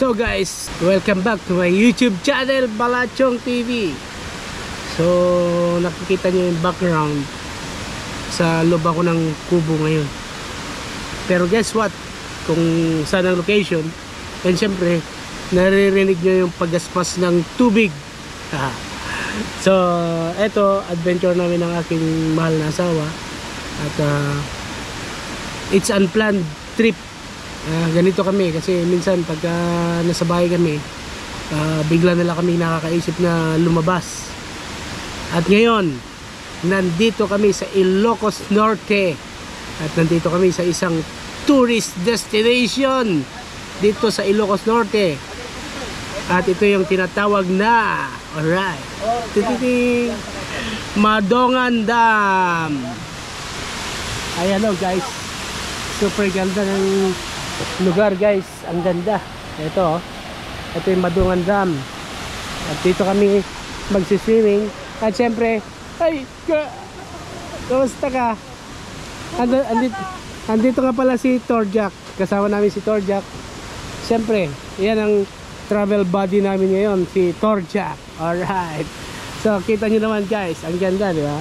So guys, welcome back to my YouTube channel, Balachong TV. So nakikita nyo yung background. Sa loob ako ng kubo ngayon. Pero guess what? Kung saan ang location, and syempre naririnig nyo yung paggaspas ng tubig. So eto, adventure namin ng aking mahal na asawa. At it's unplanned trip. Ganito kami kasi minsan pagka nasa bahay kami, bigla nila kami nakakaisip na lumabas. At ngayon nandito kami sa Ilocos Norte, at nandito kami sa isang tourist destination dito sa Ilocos Norte, at ito yung tinatawag na Madongan Dam. Ayan o guys, super ganda ng lugar guys, ang ganda. Ito yung Madongan Dam, at dito kami magsiswimming. At syempre, ay, kamusta ka? Andito nga pala si Torjak, kasama namin si Torjak. Syempre, yan ang travel buddy namin ngayon, si Torjak. Alright, so kita nyo naman guys, ang ganda, di ba?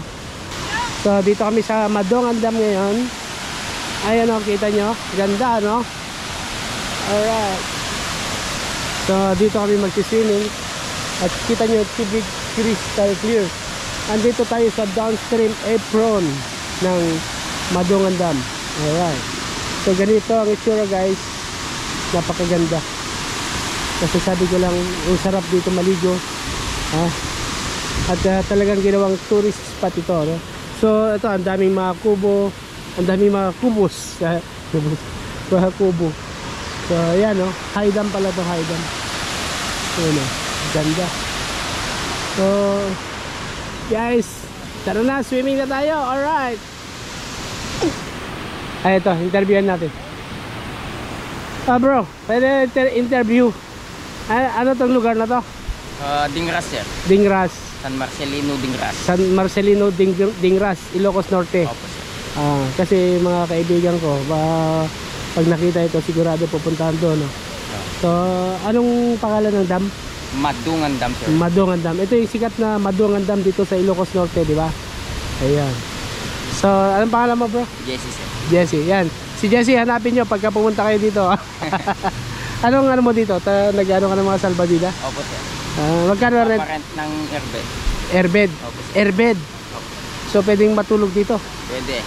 So dito kami sa Madongan Dam ngayon. Ayan o, kita nyo, ganda no? Alright, so dito kami magsiswimming. At kita nyo, tubig crystal clear. Andito tayo sa downstream apron ng Madongan Dam. Alright, so ganito ang itsura guys, napakaganda. Kasi sabi ko lang, ang sarap dito maligo, at talagang ginawang tourist spot ito, no? So ito, ang daming mga kubo, ang daming mga kubos, mga kubo. So ayan no, high dam pala to, high dam. So no, ganda. So guys, tara na, swimming na tayo. Alright. Ay ito, interviewin natin. Bro, pwede interview. Ano tong lugar na to? Dingras sir. Dingras. San Marcelino Dingras. San Marcelino Dingras, Ilocos Norte. Opo sir. Kasi mga kaibigan ko, pag nakita ito sigurado pupuntahan doon, no? So anong pangalan ng dam? Madongan Dam sir. Madongan Dam. Ito yung sikat na Madongan Dam dito sa Ilocos Norte, di ba? Ayan. So anong pangalan mo bro? Jesse sir. Jesse, yan. Si Jesse, hanapin nyo pagka pumunta kayo dito. Anong ano mo dito? Nag-ano ka ng mga salbabida? Opo sir. Magkano rent? Parent ng airbed. Airbed. Opo sir. Airbed. Opo. So pwedeng matulog dito. Pwede.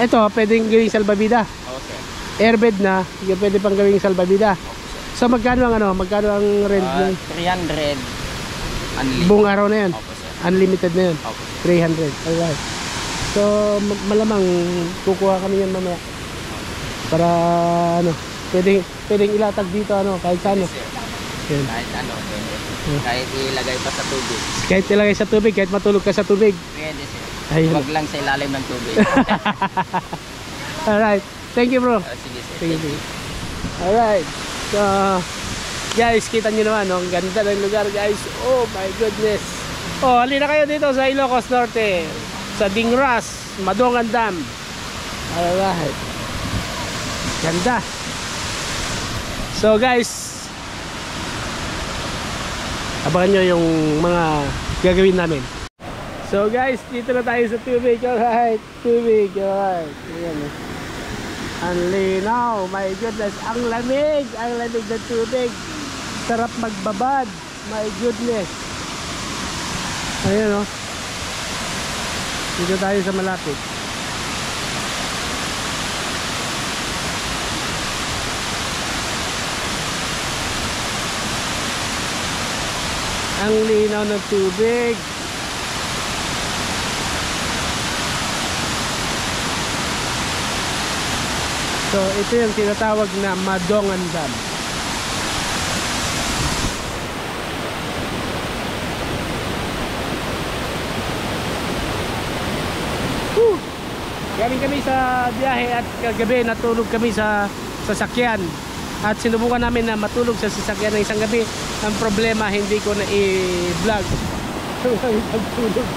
Ito, pwedeng gawing salbabida. Opo sir. Airbed na, pwede pang gawing salbabida. Opo sir. So magkano ang rent nyo? 300 unlimited. Buong araw na yan? Opo sir. Unlimited na yun? Opo sir. 300. Alright. So malamang kukuha kami yan mamaya. Para ano, pwedeng ilatag dito ano, kahit saan. Yes, kahit ano, pwede. Kahit ilagay pa sa tubig. Kahit ilagay sa tubig, kahit matulog ka sa tubig. Pwede sir. Ayun. Huwag lang sa ilalim ng tubig. Alright, thank you bro. Sige sir. Sige. Alright, so guys, kita nyo naman, no? Ang ganda ng lugar guys. Oh my goodness. Oh, halina kayo dito sa Ilocos Norte, sa Dingras, Madongan Dam. Alright, ganda. So guys, abangan nyo yung mga gagawin namin. So guys, dito na tayo sa tubig. Alright, tubig. Alright, ayan. Ang linaw, my goodness. Ang lamig ng tubig. Sarap magbabad, my goodness. Ayan o. Dito tayo sa malapit. Ang linaw ng tubig. So ito yung tinatawag na Madongan Dam. Galing kami sa biyahe at kagabi natulog kami sa sasakyan. At sinubukan namin na matulog sa sasakyan ng isang gabi. Ang problema, hindi ko na i-vlog. Pagtulog.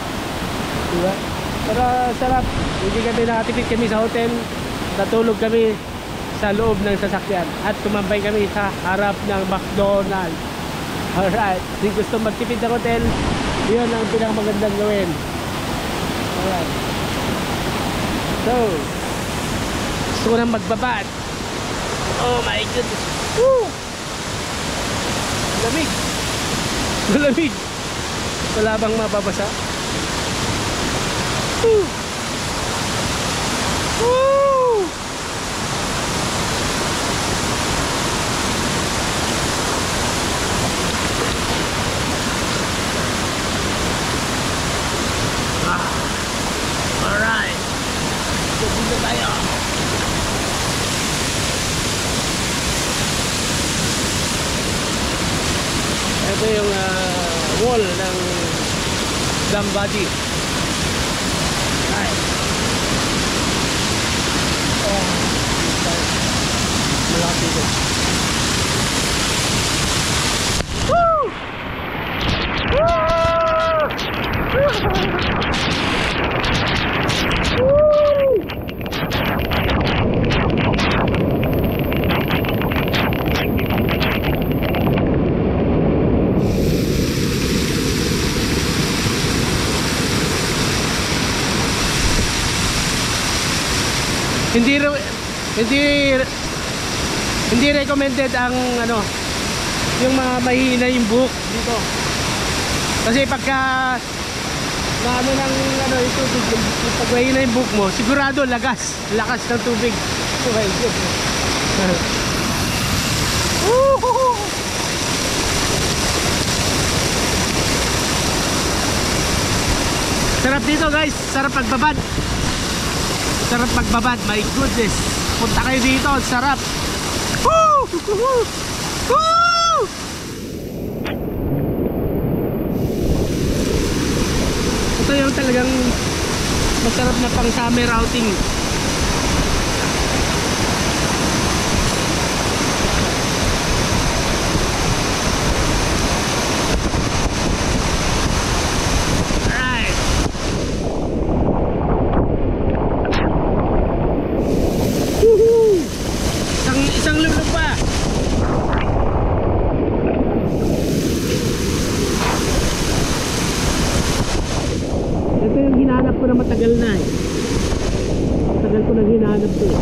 Diba? Pero sarap. Hindi kami nakatipid kami sa hotel. Natulog kami sa loob ng sasakyan at tumambay kami sa harap ng McDonald's. Alright, kung gusto magtipid ng hotel, yun ang pinakamagandang gawin. Alright, so gusto ko nang magbabad. Oh my goodness. Woo! Malamig. Malamig. Wala bang mababasa? Woo! Woo! Alright. Dito tayo. Ito yung wall ng dam body. Right. Oh, malaki dito. Woo! Hindi recommended ang ano, yung mga mahina yung buhok dito. Kasi pagka na ano ng ano yung tubig, pag mahina yung buhok mo, sigurado lakas ng tubig. Oh my God. Sarap dito guys, sarap pagbabad. Sarap magbabad, my goodness. Punta kayo dito, sarap. Woo! Woo! Ito yung talagang masarap na pang summer outing. Matagal na eh. Matagal ko nang hinahanap to eh.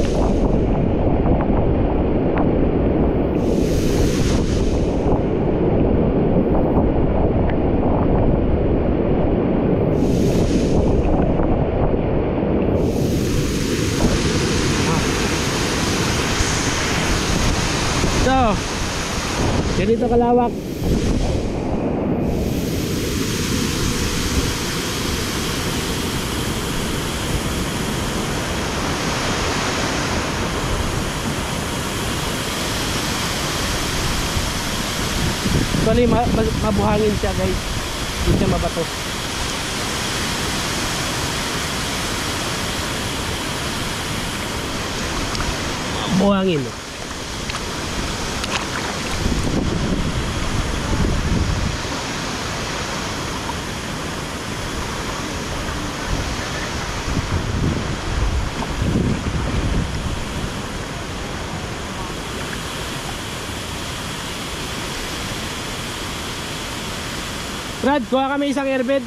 So, ganito kalawak. Actually, mabuhangin siya guys. Hindi siya mabato. Buhangin. Brad, kuha kami isang airbed.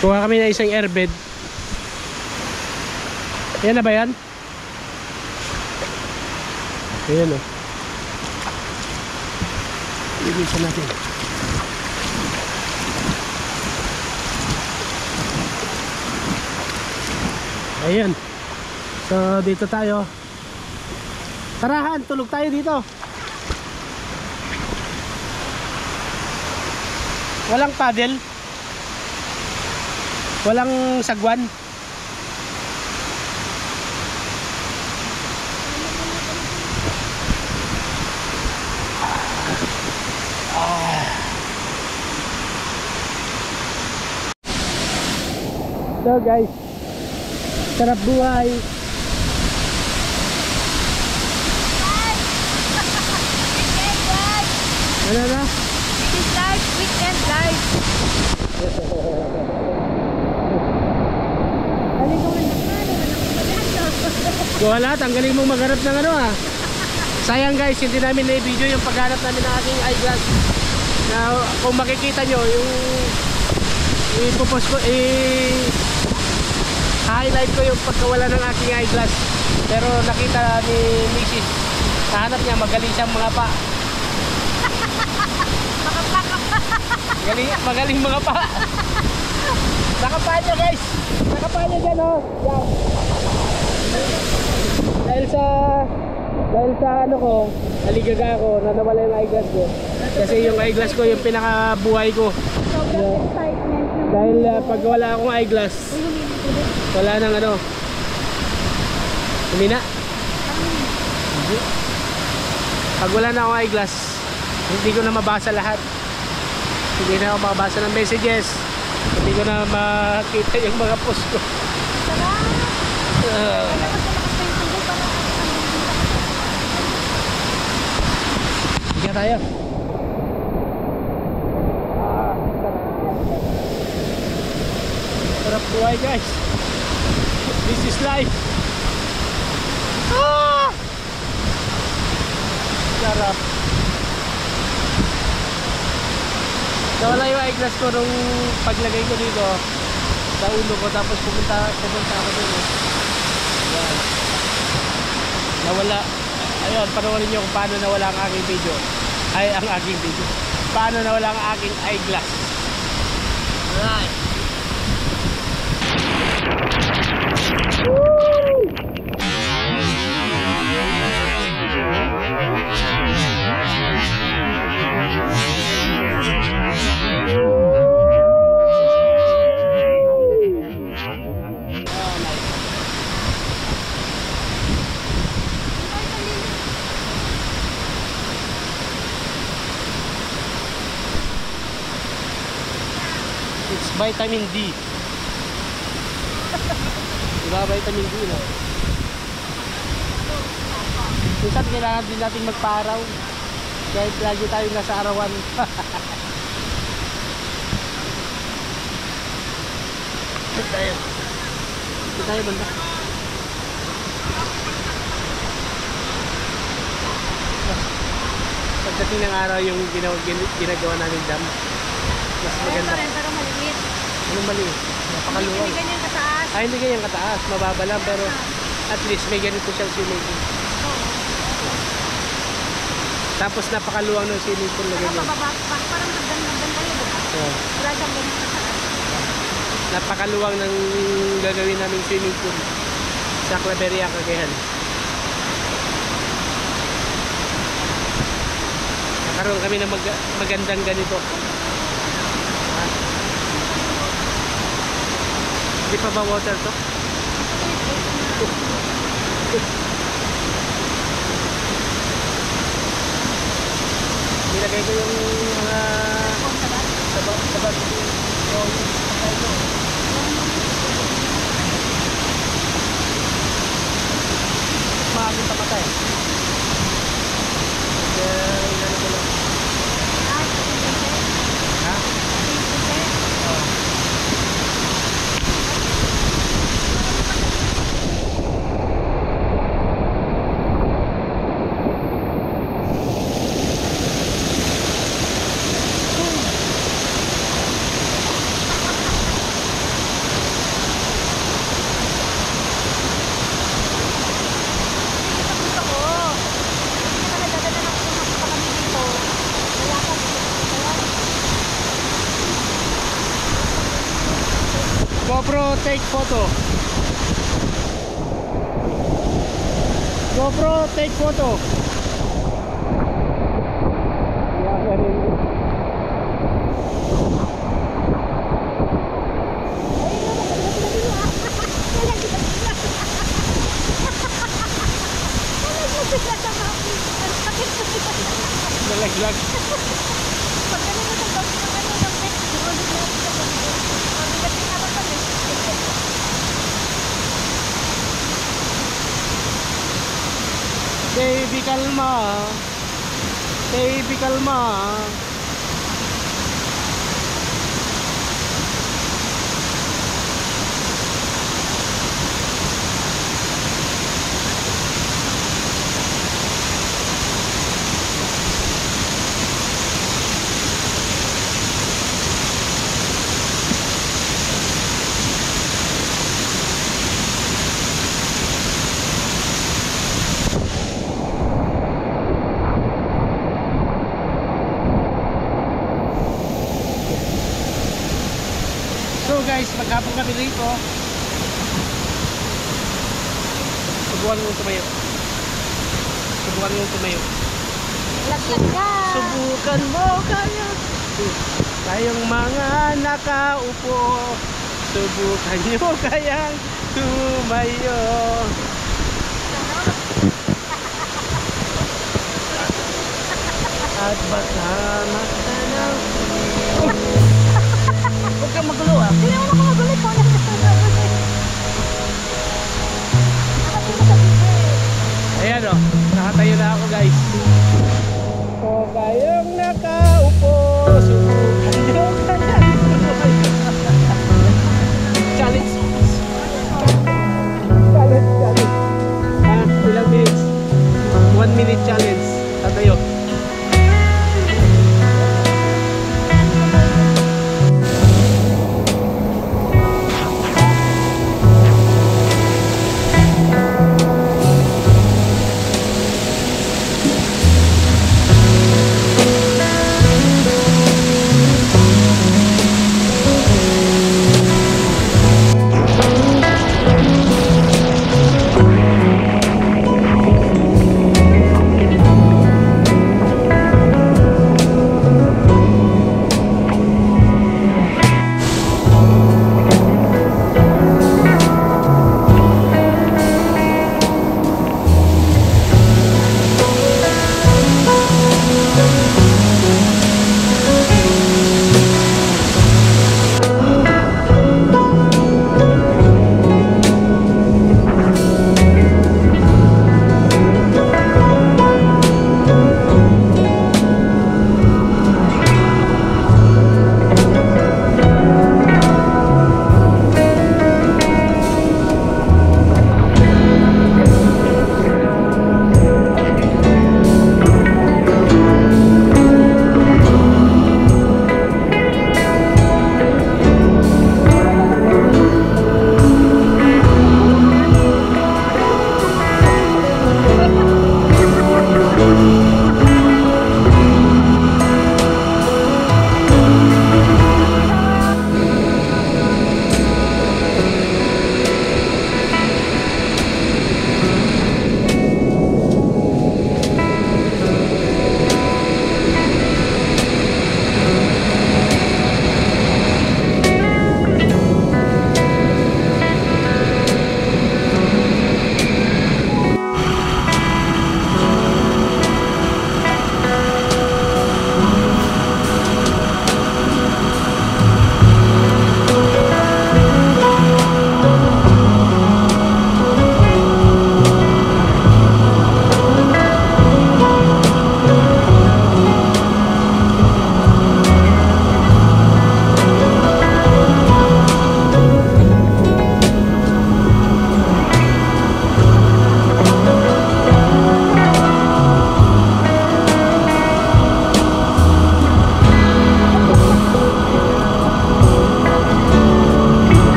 Kuha kami na isang airbed. Yan na ba yan? Ayan o. Ibisan natin. Ayan. So dito tayo. Tarahan, tulog tayo dito. Walang paddle. Walang sagwan. So guys, sarap buhay. Ano na? Wala, tanggalin mo maghanap ng ano ah. Sayang guys, hindi namin na-video yung paghanap namin ng aking eyeglass. Na kung makikita nyo, yung ipopost ko, highlight ko yung pagkawala ng aking eyeglass. Pero nakita ni Mrs. Nahanap niya, magaling siyang mga pa. Magaling mga pa. Nakapaan niya guys. Nakapaan niya dyan oh. Yan. Dahil sa ano ko, aligaga ko na nawala yung eyeglass ko. Kasi yung eyeglass ko yung pinakabuhay ko. Dahil pag wala akong eyeglass, wala nang ano. Humina. Pag wala na akong eyeglass, hindi ko na mabasa lahat. Hindi na ako makabasa ng messages. Hindi ko na makita yung mga post ko. Higa tayo. Sarap buhay guys. This is life. Sarap. Nawala yung eyeglass ko nung paglagay ko dito sa ulo ko, tapos pumunta ako dun eh. Ayan. Nawala. Ayun, panoorin nyo kung paano nawala ang aking video. Paano nawala ang aking eyeglass. Right. It's vitamin D. Diba vitamin D no? Minsan kailangan din natin magpa-araw. Dahil lagi tayo nasa arawan. Ito tayo banda. Pagdating ng araw yung ginagawa namin dam. Mas maganda. Anong maliit? Napakaluwag. Hindi ganyan kataas. Ay, hindi ganyan kataas. Mababa lang pero at least may ganito siyang swimming pool. Tapos napakaluwag ng swimming pool na ganyan. Parang magdan-magdan kayo, diba? Wala siyang ganyan kataas. Napakaluwag ng gagawin naming swimming pool sa Claveria, Cagayan. Nakaroon kami ng magandang ganito. Hindi pa ba water to? Nilagay ko yung mga sabat maagin pamatay. Ilan ko lang. Ha? GoPro, take photo. GoPro, take photo. Nalaglag. Baby kalma. Baby kalma. guys, maghapon kami rito. Subukan mo tumayo. Subukan mo tumayo. Laglag ka. Subukan mo kaya. Tayong mga nakaupo, subukan nyo kayang tumayo. At baka magtanaw. Huwag kang magulo ah. Hindi naman ako magulit. Ikaw lang magulit. Nakatingin sa bibig. Ayan o, nakatayo na ako guys. So kayong nakaupo, subukan nyo kayang tumayo. Challenge. Challenge. Ilang minutes? 1 minute challenge. Tatayo.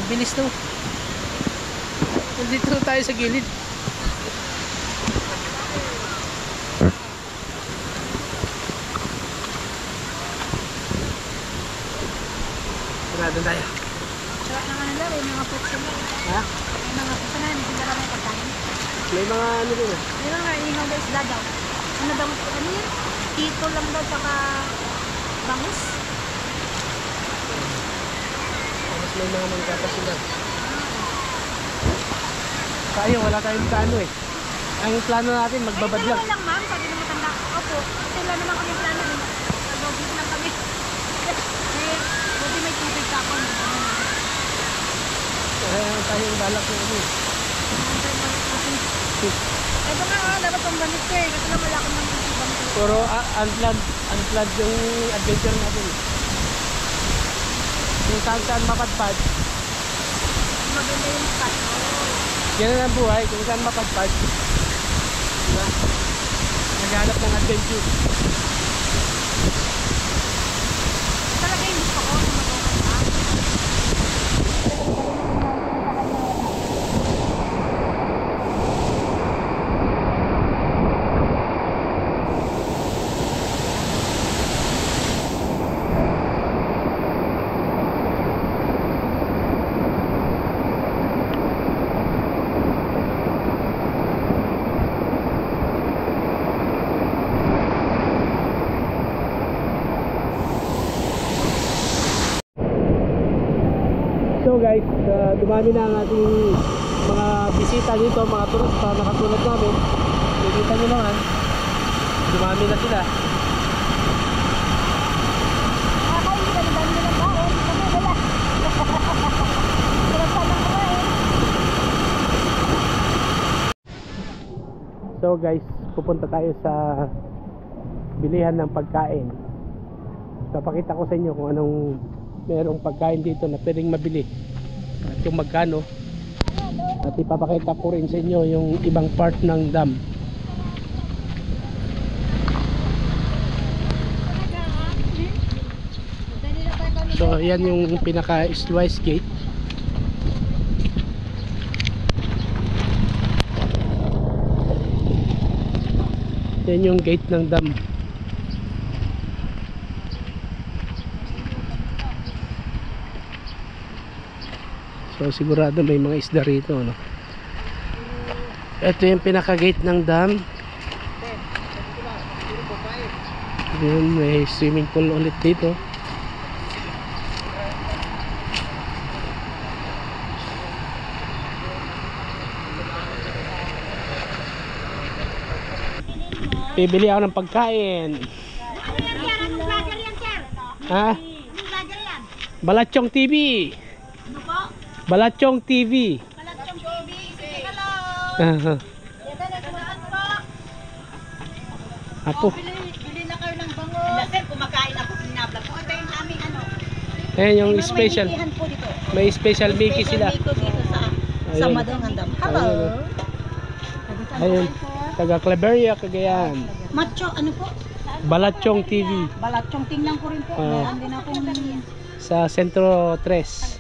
Bilis no. Nandito tayo sa gilid. Sarado tayo. Sarap naman nila, may mga fruits sila. Ha? May mga fruits na, hindi sila may pagkain. May mga ano din ah. May mga ihaw na isda daw. Ano daw, ano yan? Tito lang daw, saka Bangus. Tapos may mga manggata sila. Tayo, wala tayong plano eh. Ang plano natin, magbabad lang. Lang ma'am, sabi ng matanda. Opo, kasi wala naman kami plano. Nag-lobby lang kami. Buti may tubig ka ako. Kaya tayong balak na ano eh. Ito nga, dapat pang gamit ko eh. Kasi lang wala akong mga ibang ko. Puro unplanned yung adventure natin. Kung saan mapadpad. Maganda yung spot. Ganun ang buhay, kung saan mapadpad. Diba? Naghanap ng adventure. Talaga yung gusto ko na magawa. So guys, dumami na ang ating mga bisita dito, mga turista na katulad namin. Nakikita nyo naman, dumami na sila. Nakakain ka na dami ng baon. Kami wala. Sarap pa ng kumain. So guys, pupunta tayo sa bilihan ng pagkain. Papakita ko sa inyo kung anong merong pagkain dito na pwedeng mabili at yung magkano, at ipapakita ko rin sa inyo yung ibang part ng dam. So yan yung pinaka sluice gate. Yan yung gate ng dam. So sigurado may mga isda rito, no? Ito yung pinaka gate ng dam. Yun, may swimming pool ulit dito. Bibili ako ng pagkain. Ano yan, sir? Anong vlogger yan, sir? Ha? Anong vlogger yan? Balachong TV. Ano po? Balachong TV. Balachong TV. Sige, hello. Aha. Ito, nagkuhaan po. Apo. Bili na kayo ng bango. Sir, kumakain ako pinablog ko. Ito yung aming ano. Ayan yung special. May po dito. May special Mickey sila. Dito sa Ayun. Madong Andam. Hello. Ayun. Taga Claveria, Cagayan. Macho, ano po? Balachong TV. Balachong, tingnan ko rin po. Andin ako Sa Sentro 3.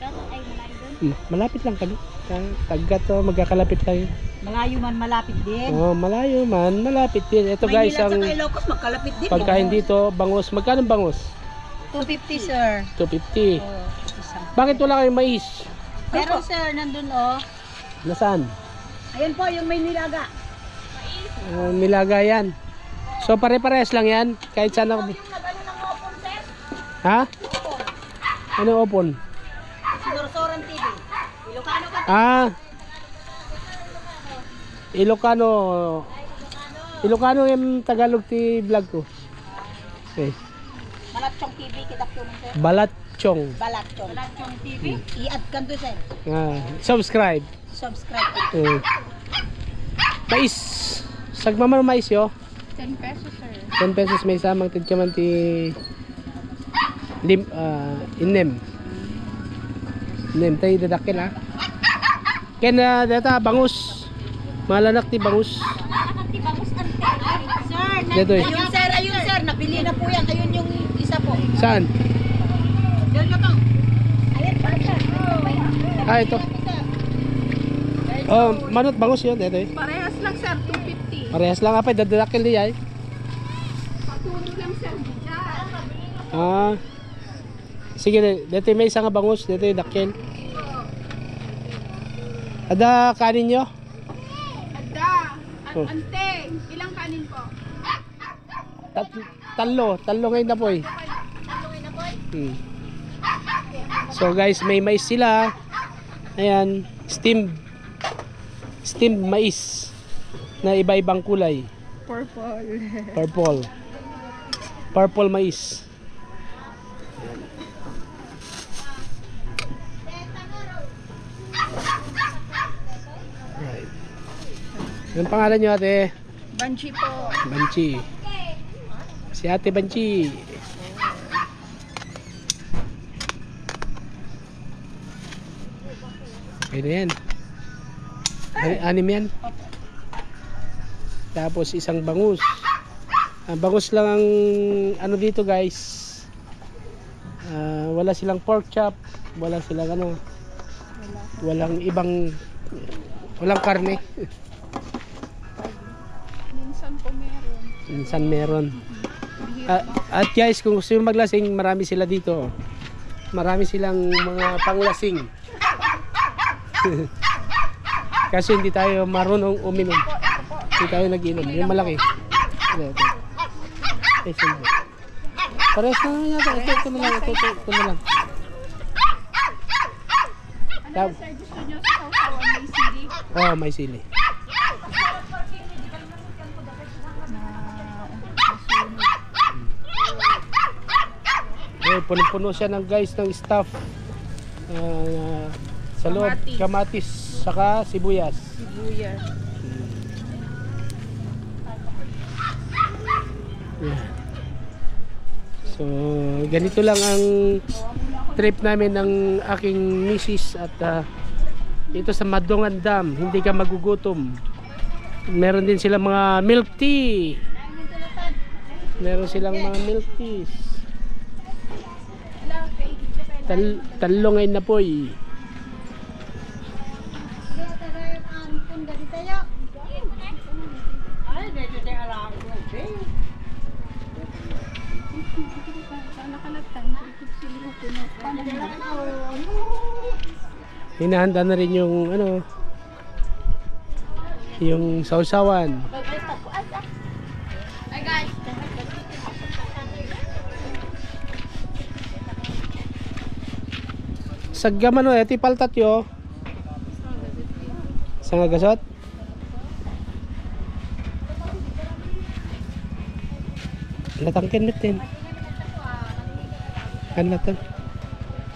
Malapit lang kami. Taggat to, magkakalapit tayo. Malayo man, malapit din. Oh, malayo man, malapit din. Ito guys, ang Ilocos, magkalapit din. pagkain dito, bangus. Magkano ang bangus? 250, sir. 250. Bakit wala kayong mais? Pero sir, nandun oh. Nasaan? Ayan po, yung may nilaga. Nilaga yan. So pare-parehas lang yan. Kahit saan ako. Yung nagano ng opon, sir. Ha? Ano opon? Sorsoran TV. Ilocano ka. Ilocano. Ilocano yung Tagalog ti vlog ko. Okay. Balachong TV, kita po sir. Balachong. Balachong TV. I-add ka doon, sir. Subscribe. Subscribe. Mais. Sagmaman mais yo. 10 pesos, sir. 10 pesos may samang tidkaman ti inem. Inem tayo dadakil ha. Kaya data bangus. Malanak ti bangus. Sir, Dito eh. ayun sir, nabili na po yan. Ayun yung isa po. Saan? Diyan ka pang. Ayan pa, sir. Ito. Oh, manot bangus yun. Ito eh. Parehas lang, sir. 250. Parehas lang apay dadakil di ay. Patulo lang, sir. Sige, dito may isang bangus. Dito yung dakil. Ada kanin nyo? Ada. Oh. Ante, ilang kanin po? Talo ngayon na po eh. So guys, may mais sila. Ayan, steamed mais na iba-ibang kulay. Purple mais. Right. Anong pangalan nyo, ate? Banchi po. Banchi. Si ate Banchi. Okay na yan. Anim yan. Tapos isang bangus. Ang bangus lang ang ano dito guys. Wala silang pork chop. Wala silang ano. Walang ibang. Walang karne. Minsan meron. At guys, kung gusto nyo maglasing, marami sila dito. Marami silang mga panglasing. Kasi hindi tayo marunong uminom. Hindi tayo nag-inom. Yung malaki. Ito. Parehas na yata. Ito na lang. Ito na lang. Ano sir, gusto nyo sa sausawan may sili? Oh, may sili. Puno-puno siya ng guys ng staff. Sa loob, kamatis saka sibuyas. Yeah. So, ganito lang ang trip namin ng aking misis at dito sa Madongan Dam, hindi ka magugutom. Meron din silang mga milk tea. Meron silang mga milk teas. Talongay na po eh. Hinahanda na rin yung ano, yung sausawan. Saggaman o, iti paltat yo. Sangagasot. Latangkin natin. Kanatan.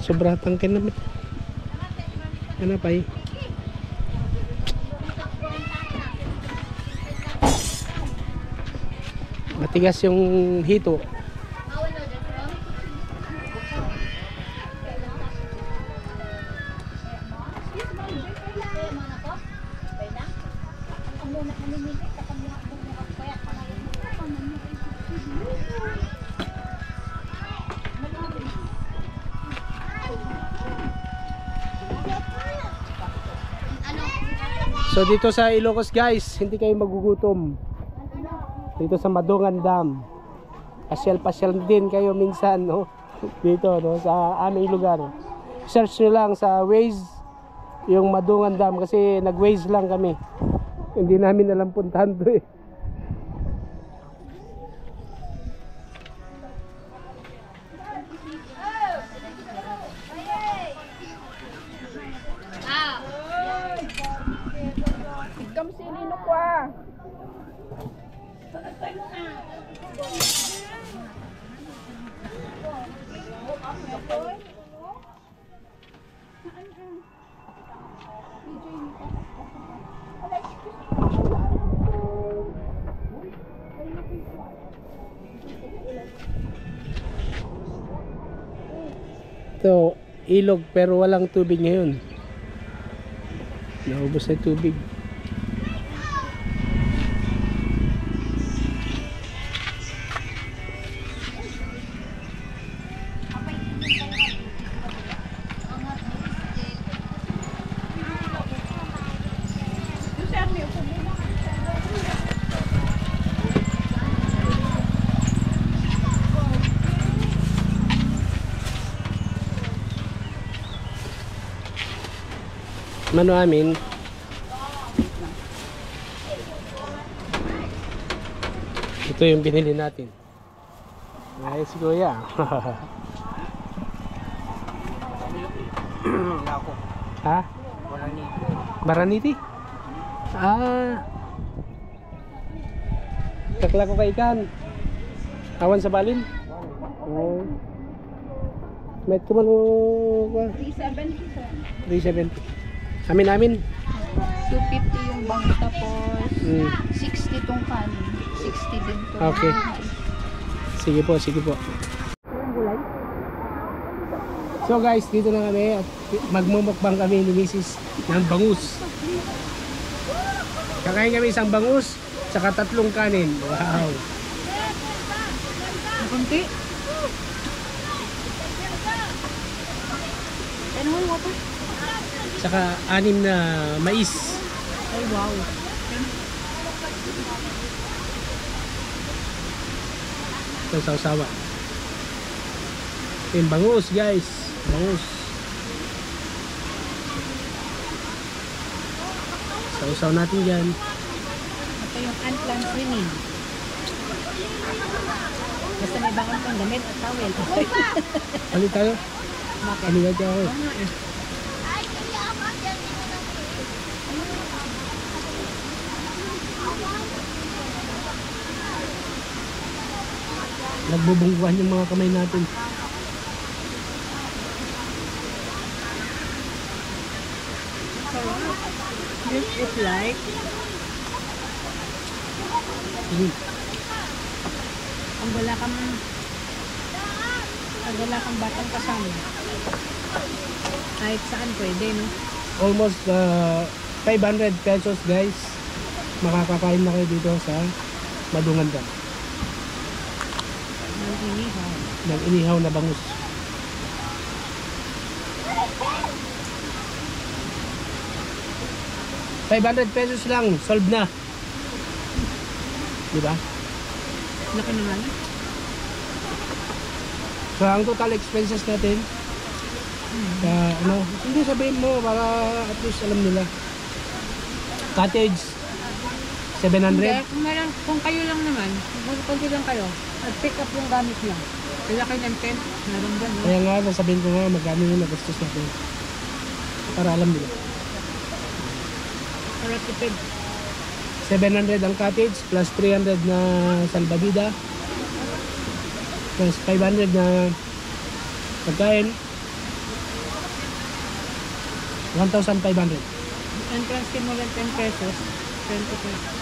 Sobra tangkin namin. Ano pa eh? Matigas yung hito. So dito sa Ilocos guys, hindi kayo magugutom. Dito sa Madongan Dam. Pasyal-pasyal din kayo minsan, no? Dito, no, sa aming lugar. Search nyo lang sa Waze yung Madongan Dam kasi nag-Waze lang kami. Hindi namin alam puntahan to eh. Ito, ilog pero walang tubig ngayon. Naubos na tubig. Mano amin. Ito yung binili natin. Ay, si Kuya. Ako. Ha? Walang nito. Baraniti? Ah. Kakla ko kay ikan. Awan sa balin? Oo. May kumano ka? 370 sir. 370. Amin. 250 yung bang tapos Mm. 60 tong kanin. 60 din to. Okay. Sige po. Yung gulay? So guys, dito na kami at magmumukbang kami ni Mrs. ng bangus. Kakain kami isang bangus, tsaka 3 kanin. Wow! Kunti. Ano mo water? Tsaka 6 na mais. Ay wow. Ito sausawa. Yung bangus guys. Bangus. Sausaw natin dyan. Ito yung unplanned swimming. Basta may bangon kang damit at towel. Palit tayo. Paliwag ka ako. Nagbubungguhan yung mga kamay natin. This is like ang wala kang batang kasama. Kahit saan pwede, no? Almost 500 pesos guys. Makakakain na kayo dito sa Madungan Dam. Nang inihaw. Ng inihaw na bangus. ₱500 lang, solved na. Diba? Laki naman. So ang total expenses natin, hindi sabihin mo para at least alam nila. Cottage, 700. Kung kayo lang naman, kung konti lang kayo, at pick up yung gamit lang. Kaya kayo ng tent, meron dyan, no? Kaya nga, nasabihin ko nga magkano yung nagastos natin. Para alam nila. Para tipid. 700 ang cottage, plus 300 na salbabida, plus 500 na pagkain, 1,500. Entrance fee mo lang 10 pesos, 20 pesos.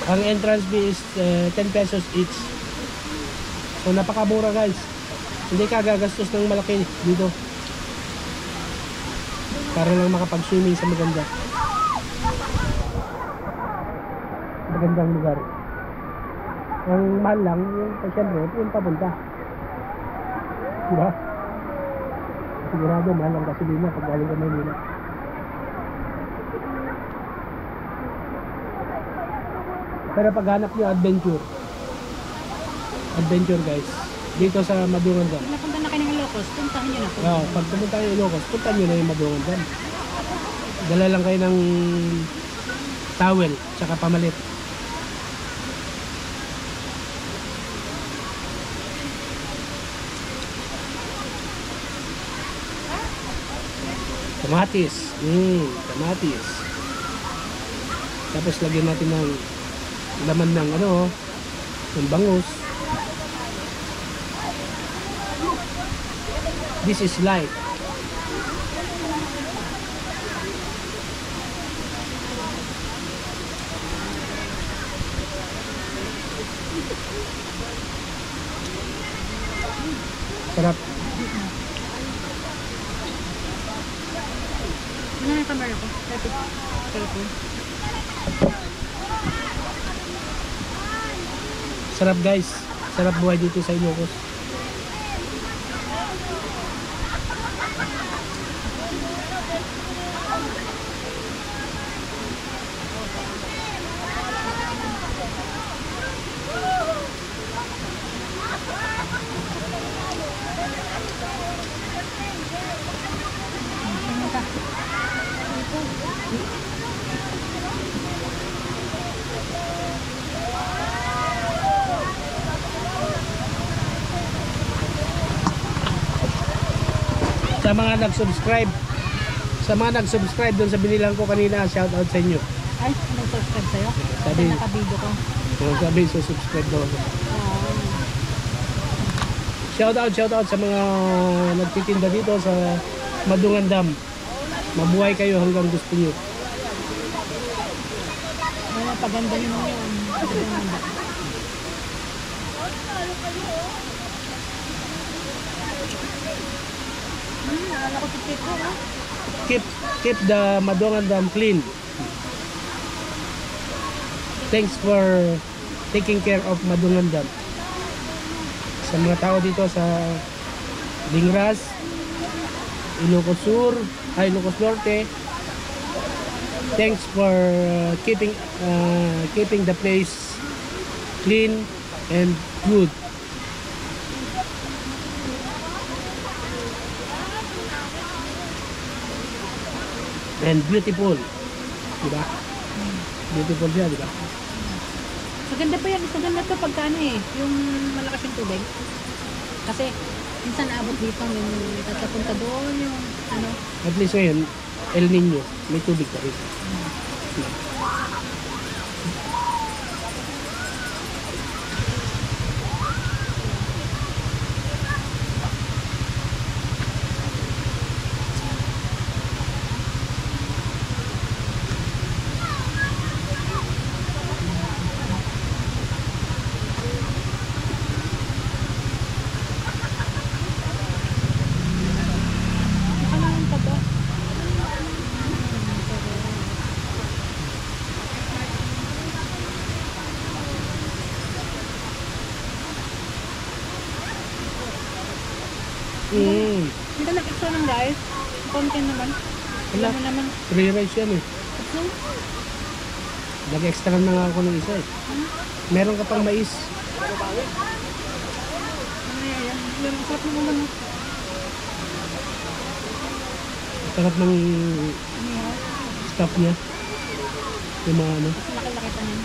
Ang entrance fee is 10 pesos each. So napakamura guys. Hindi ka gagastos ng malaki dito. Para lang makapag-swimming sa magandang lugar. Ang mahal lang yung siyempre yung papunta. Diba? Sigurado mahal ang gasolina pag galing ka Maynila. Pero pag hanap nyo adventure guys, dito sa Madungan Dam. Kung napunta na kayo ng Ilocos, puntahan nyo na po. Pag pumunta kayo Ilocos, puntahan nyo na yung Madungan Dam. Dala lang kayo ng towel, tsaka pamalit. Kamatis. Kamatis. Tapos lagyan natin ng laman ng ng bangus. This is light. Sarap. Ano yung camera ko? Telepon. Sarap guys. Sarap buhay dito sa Ilocos. mga nag-subscribe doon sa binilang ko kanina, shout out sa inyo. Ay, nag-subscribe sa'yo? Sabi, Kasi naka-video ko. sabi so subscribe daw ako. Shout out sa mga nagtitinda dito sa Madungan Dam. Mabuhay kayo hanggang gusto niyo. Ay, paganda yun yun. Naalala ko si Tito, ha? Keep the Madungan Dam clean. Thanks for taking care of Madungan Dam. Sa mga tao dito sa Lingras, Ilocos Sur, Ilocos Norte, thanks for keeping the place clean and good. And beautiful. Diba? Beautiful siya, diba? Maganda pa yan. Maganda to pagka ano eh. Yung malakas yung tubig. Kasi minsan naabot dito yung tatapunta doon yung ano. At least ngayon, El Nino, may tubig pa rin. Hindi ka nag-extra ng guys. Konti naman. Wala. Alam mo naman. Free rice yan eh. Extra? Nag-extra na nga ako ng isa eh. Meron ka pang mais. Ano yan? Yung sarap naman lang. Sarap ng Ano yan? stuff niya. Yung mga ano. Mas laki-laki pa niyan.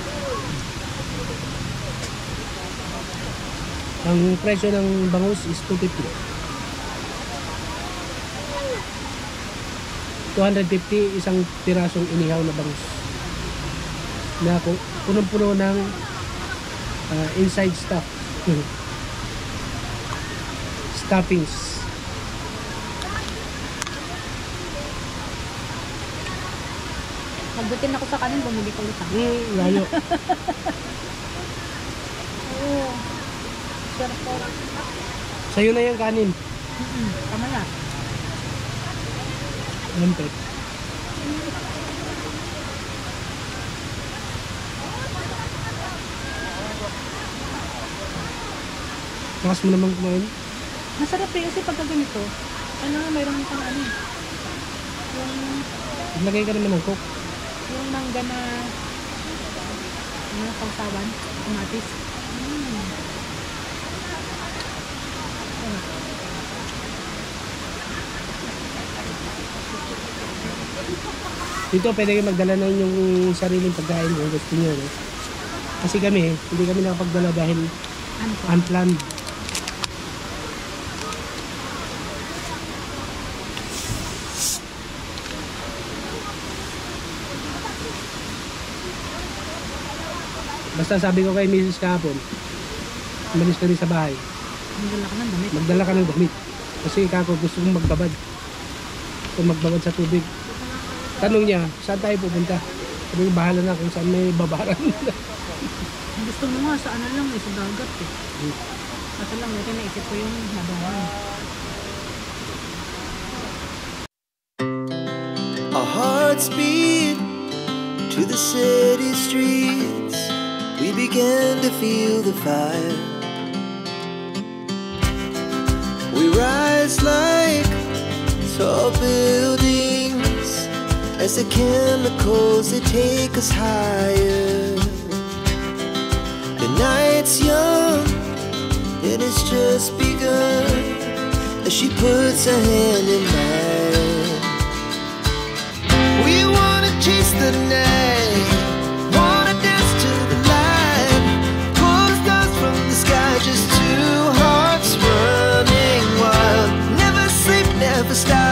Ang presyo ng bangus is 250. 250 isang pirasong inihaw na bangus. Na punong-puno ng inside stuff. Stuffings. Magbutin ako sa kanin, bumili ko ulit. Layo. Oo. Sarap po. Sa'yo na yung kanin. Tama na. Lampet. Lakas mo naman kumain. Masarap eh kasi pagka ganito, ano nga, mayroon pang ano, Maglagay ka naman ng coke. yung mangga na, ano, kausawan, kamatis. Dito pwede kayo magdala na yung sariling pagkain kung gusto nyo. No? Kasi kami, hindi kami nakapagdala dahil Ano po? unplanned. Basta sabi ko kay Mrs. kahapon, umalis kami sa bahay, Magdala ka ng damit. magdala ka ng damit. Kasi kako gusto kong magbabad. Kung magbabad sa tubig. Tanong niya, saan tayo pupunta? Sabi ko, bahala na kung saan may babaran. Gusto mo nga sa ano lang eh, sa dagat eh. Kasi lang, ito naisip ko yung Madungan. Our hearts beat to the city streets. We began to feel the fire. We rise like tall buildings as the chemicals they take us higher. The night's young and it's just begun as she puts her hand in mine. We wanna chase the night, wanna dance to the light, pull the stars from the sky, just two hearts running wild. Never sleep, never stop.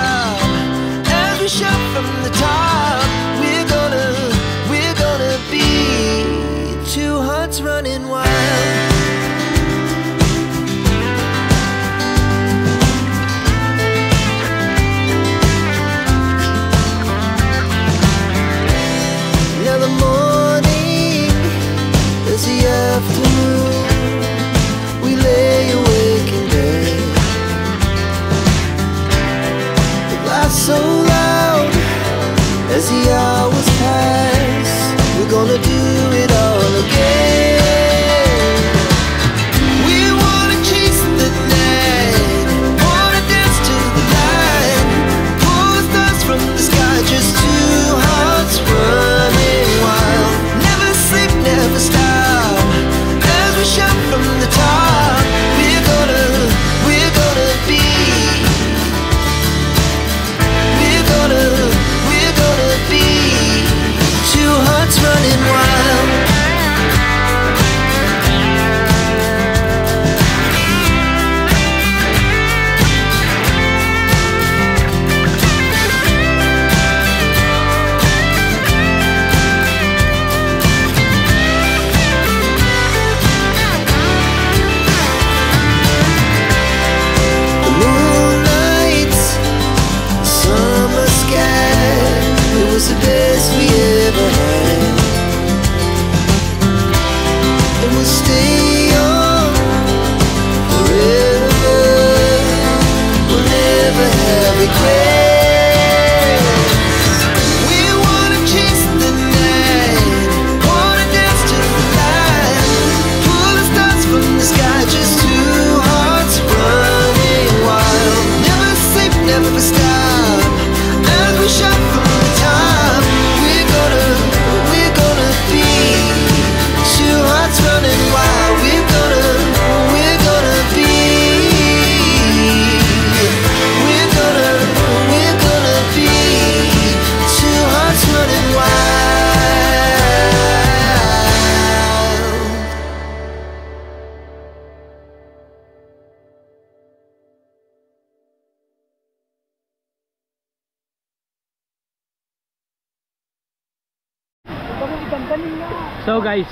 Ganun nga. So guys,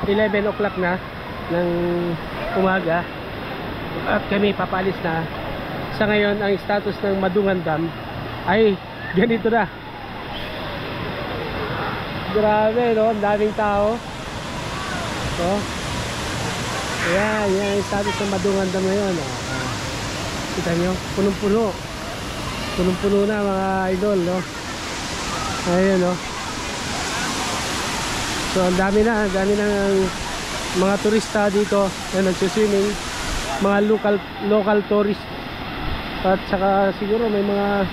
11 o'clock na ng umaga at kami papalis na. Sa ngayon ang status ng Madungan Dam ay ganito na. Grabe, no? Ang daming tao. So, yan ang status ng Madungan Dam ngayon. Kita nyo, punong-puno. Punong-puno na mga idol, no? Ayan, no? So ang dami na mga turista dito na nagsiswimming, mga local tourist, at saka siguro may mga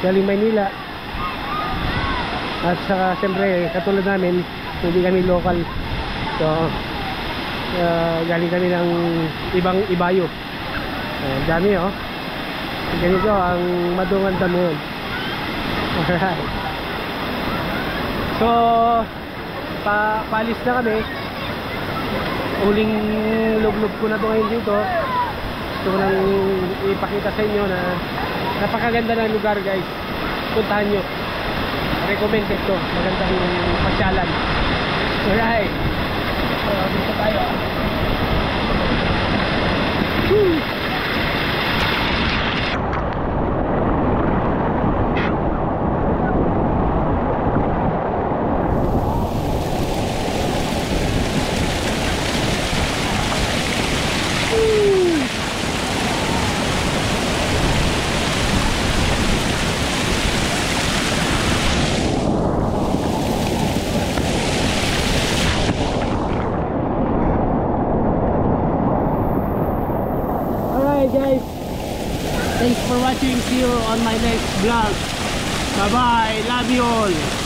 galing Maynila, at saka siyempre katulad namin hindi kami local, so galing kami ng ibang ibayo. Ang dami, oh. Ganito ang Madungan Dam ngayon. So paalis na kami. Uling luglob ko na ito ngayon dito. Gusto ko nang ipakita sa inyo na napakaganda ng lugar, guys. Puntahan nyo. Recommended to. Magandang pasyalan. Alright, so dito tayo. Woo! Guys, thanks for watching. See you on my next vlog. Bye bye, love you all.